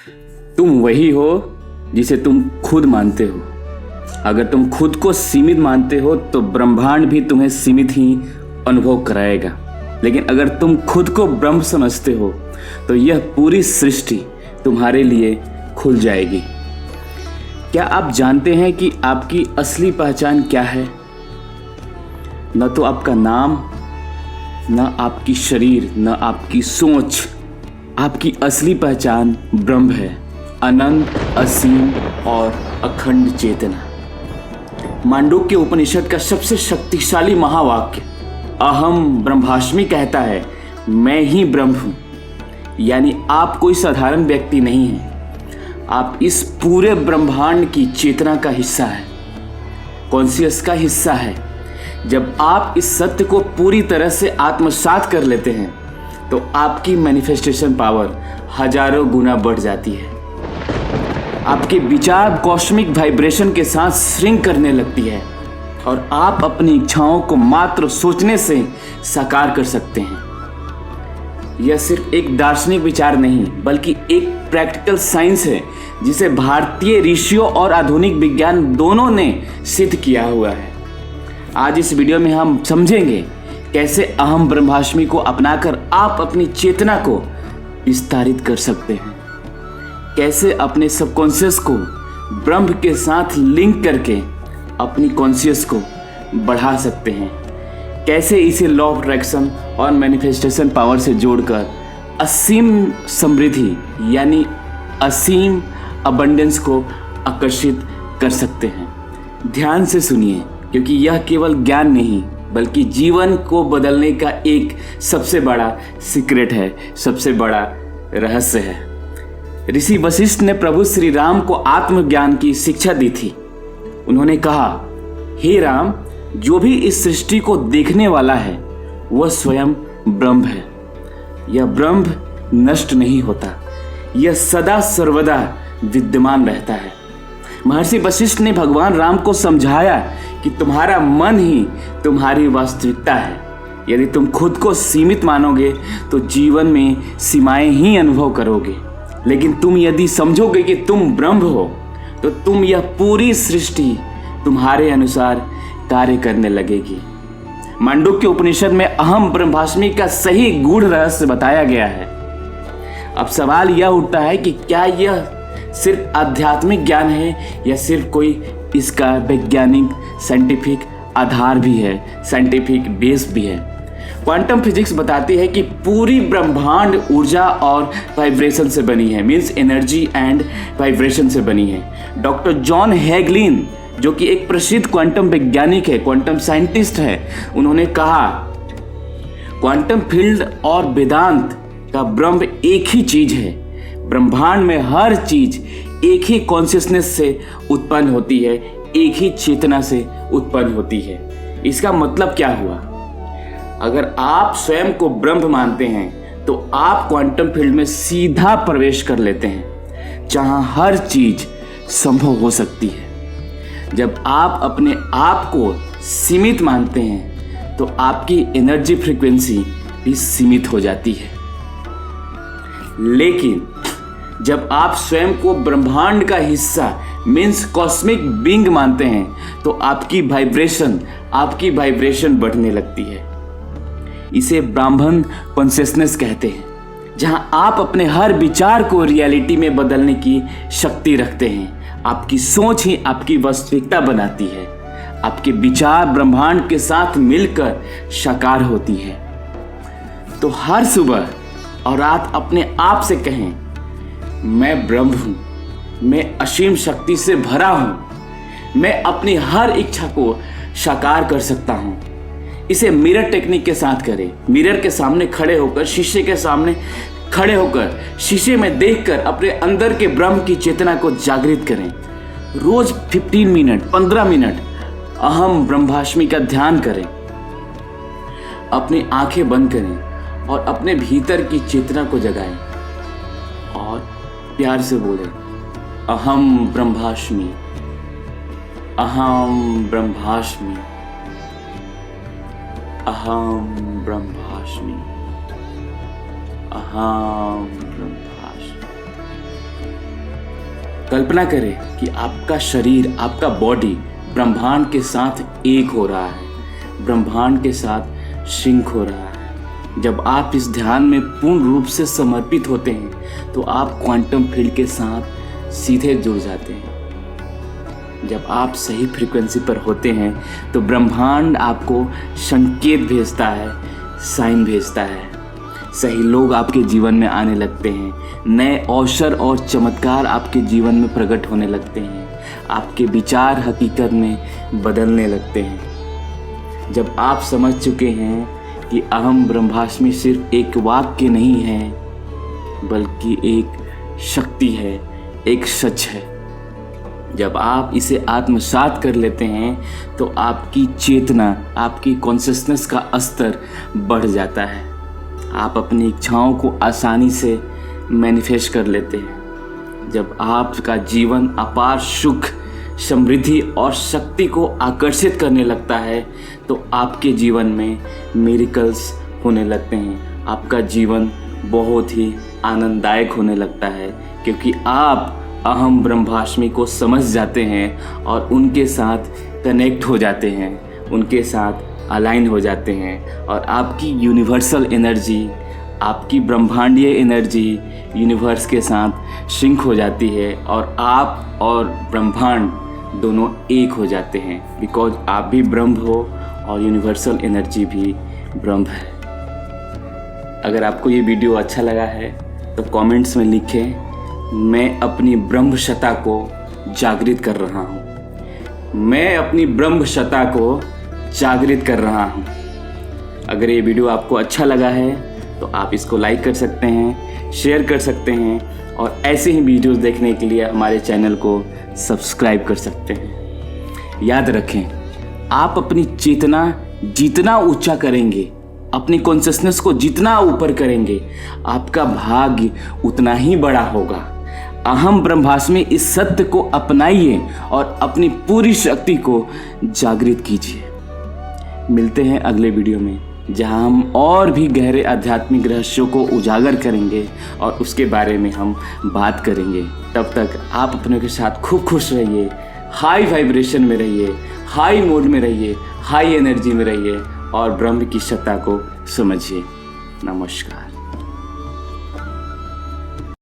तुम वही हो जिसे तुम खुद मानते हो। अगर तुम खुद को सीमित मानते हो तो ब्रह्मांड भी तुम्हें सीमित ही अनुभव कराएगा। लेकिन अगर तुम खुद को ब्रह्म समझते हो तो यह पूरी सृष्टि तुम्हारे लिए खुल जाएगी। क्या आप जानते हैं कि आपकी असली पहचान क्या है? न तो आपका नाम, न आपकी शरीर, न आपकी सोच। आपकी असली पहचान ब्रह्म है, अनंत, असीम और अखंड चेतना। मांडूक्य उपनिषद का सबसे शक्तिशाली महावाक्य अहम ब्रह्मास्मि कहता है, मैं ही ब्रह्म हूं। यानी आप कोई साधारण व्यक्ति नहीं हैं, आप इस पूरे ब्रह्मांड की चेतना का हिस्सा है, कॉन्शियस का हिस्सा है। जब आप इस सत्य को पूरी तरह से आत्मसात कर लेते हैं तो आपकी मैनिफेस्टेशन पावर हजारों गुना बढ़ जाती है। आपके विचार कॉस्मिक वाइब्रेशन के साथ श्रिंक करने लगती है और आप अपनी इच्छाओं को मात्र सोचने से साकार कर सकते हैं। यह सिर्फ एक दार्शनिक विचार नहीं बल्कि एक प्रैक्टिकल साइंस है जिसे भारतीय ऋषियों और आधुनिक विज्ञान दोनों ने सिद्ध किया हुआ है। आज इस वीडियो में हम समझेंगे कैसे अहम ब्रह्मास्मि को अपनाकर आप अपनी चेतना को विस्तारित कर सकते हैं, कैसे अपने सबकॉन्शियस को ब्रह्म के साथ लिंक करके अपनी कॉन्शियस को बढ़ा सकते हैं, कैसे इसे लॉ ऑफ अट्रैक्शन और मैनिफेस्टेशन पावर से जोड़कर असीम समृद्धि यानी असीम अबंडेंस को आकर्षित कर सकते हैं। ध्यान से सुनिए, क्योंकि यह केवल ज्ञान नहीं बल्कि जीवन को बदलने का एक सबसे बड़ा सीक्रेट है, सबसे बड़ा रहस्य है। ऋषि वशिष्ठ ने प्रभु श्री राम को आत्मज्ञान की शिक्षा दी थी। उन्होंने कहा, हे राम, जो भी इस सृष्टि को देखने वाला है वह स्वयं ब्रह्म है। यह ब्रह्म नष्ट नहीं होता, यह सदा सर्वदा विद्यमान रहता है। महर्षि वशिष्ठ ने भगवान राम को समझाया कि तुम्हारा मन ही तुम्हारी वास्तविकता है। यदि तुम खुद को सीमित मानोगे तो जीवन में सीमाएं ही अनुभव करोगे, लेकिन तुम यदि समझोगे कि तुम ब्रह्म हो तो तुम यह पूरी सृष्टि तुम्हारे अनुसार कार्य करने लगेगी। मांडूक्य उपनिषद में अहम ब्रह्मास्मि का सही गूढ़ रहस्य बताया गया है। अब सवाल यह उठता है कि क्या यह सिर्फ आध्यात्मिक ज्ञान है या सिर्फ कोई इसका वैज्ञानिक साइंटिफिक आधार भी है, साइंटिफिक बेस भी है। क्वांटम फिजिक्स बताती है कि पूरी ब्रह्मांड ऊर्जा और वाइब्रेशन से बनी है, मीन्स एनर्जी एंड वाइब्रेशन से बनी है। डॉक्टर जॉन हैगलिन, जो कि एक प्रसिद्ध क्वांटम वैज्ञानिक है, क्वांटम साइंटिस्ट है, उन्होंने कहा, क्वांटम फील्ड और वेदांत का ब्रह्म एक ही चीज है। ब्रह्मांड में हर चीज एक ही कॉन्शियसनेस से उत्पन्न होती है, एक ही चेतना से उत्पन्न होती है। इसका मतलब क्या हुआ? अगर आप स्वयं को ब्रह्म मानते हैं तो आप क्वांटम फील्ड में सीधा प्रवेश कर लेते हैं, जहां हर चीज संभव हो सकती है। जब आप अपने आप को सीमित मानते हैं तो आपकी एनर्जी फ्रीक्वेंसी भी सीमित हो जाती है। लेकिन जब आप स्वयं को ब्रह्मांड का हिस्सा मीन्स कॉस्मिक बीइंग मानते हैं तो आपकी वाइब्रेशन बढ़ने लगती है। इसे ब्राह्मण कॉन्शियसनेस कहते हैं, जहां आप अपने हर विचार को रियलिटी में बदलने की शक्ति रखते हैं। आपकी सोच ही आपकी वास्तविकता बनाती है। आपके विचार ब्रह्मांड के साथ मिलकर साकार होती है। तो हर सुबह और रात अपने आप से कहें, मैं ब्रह्म हूं, मैं असीम शक्ति से भरा हूं, मैं अपनी हर इच्छा को साकार कर सकता हूं। इसे मिरर टेक्निक के साथ करें। मिरर के सामने खड़े होकर, शीशे के सामने खड़े होकर, शीशे में देखकर अपने अंदर के ब्रह्म की चेतना को जागृत करें। रोज 15 मिनट 15 मिनट अहम ब्रह्मास्मि का ध्यान करें। अपनी आंखें बंद करें और अपने भीतर की चेतना को जगाएं और प्यार से बोलें, अहम ब्रह्मास्मि, अहम ब्रह्मास्मि, अहम ब्रह्मास्मि, अहम ब्रह्मास्मि। कल्पना करें कि आपका शरीर, आपका बॉडी ब्रह्मांड के साथ एक हो रहा है, ब्रह्मांड के साथ सिंक हो रहा है। जब आप इस ध्यान में पूर्ण रूप से समर्पित होते हैं तो आप क्वांटम फील्ड के साथ सीधे जुड़ जाते हैं। जब आप सही फ्रीक्वेंसी पर होते हैं तो ब्रह्मांड आपको संकेत भेजता है, साइन भेजता है। सही लोग आपके जीवन में आने लगते हैं, नए अवसर और चमत्कार आपके जीवन में प्रकट होने लगते हैं, आपके विचार हकीकत में बदलने लगते हैं। जब आप समझ चुके हैं कि अहम ब्रह्मास्मि सिर्फ एक वाक्य नहीं है बल्कि एक शक्ति है, एक सच है, जब आप इसे आत्मसात कर लेते हैं तो आपकी चेतना, आपकी कॉन्शियसनेस का स्तर बढ़ जाता है। आप अपनी इच्छाओं को आसानी से मैनिफेस्ट कर लेते हैं। जब आपका जीवन अपार सुख, समृद्धि और शक्ति को आकर्षित करने लगता है तो आपके जीवन में मिरेकल्स होने लगते हैं। आपका जीवन बहुत ही आनंददायक होने लगता है क्योंकि आप अहम ब्रह्मास्मि को समझ जाते हैं और उनके साथ कनेक्ट हो जाते हैं, उनके साथ अलाइन हो जाते हैं और आपकी यूनिवर्सल एनर्जी, आपकी ब्रह्मांडीय एनर्जी यूनिवर्स के साथ सिंक हो जाती है और आप और ब्रह्मांड दोनों एक हो जाते हैं। बिकॉज आप भी ब्रह्म हो और यूनिवर्सल एनर्जी भी ब्रह्म है। अगर आपको ये वीडियो अच्छा लगा है तो कमेंट्स में लिखें, मैं अपनी ब्रह्म सत्ता को जागृत कर रहा हूँ, मैं अपनी ब्रह्म सत्ता को जागृत कर रहा हूँ। अगर ये वीडियो आपको अच्छा लगा है तो आप इसको लाइक कर सकते हैं, शेयर कर सकते हैं और ऐसे ही वीडियोस देखने के लिए हमारे चैनल को सब्सक्राइब कर सकते हैं। याद रखें, आप अपनी चेतना जितना ऊंचा करेंगे, अपनी कॉन्शियसनेस को जितना ऊपर करेंगे, आपका भाग्य उतना ही बड़ा होगा। अहम ब्रह्मास्मि इस सत्य को अपनाइए और अपनी पूरी शक्ति को जागृत कीजिए। मिलते हैं अगले वीडियो में जहां हम और भी गहरे आध्यात्मिक रहस्यों को उजागर करेंगे और उसके बारे में हम बात करेंगे। तब तक आप अपनों के साथ खूब खुश रहिए, हाई वाइब्रेशन में रहिए, हाई मोड में रहिए, हाई एनर्जी में रहिए और ब्रह्म की सत्ता को समझिए। नमस्कार।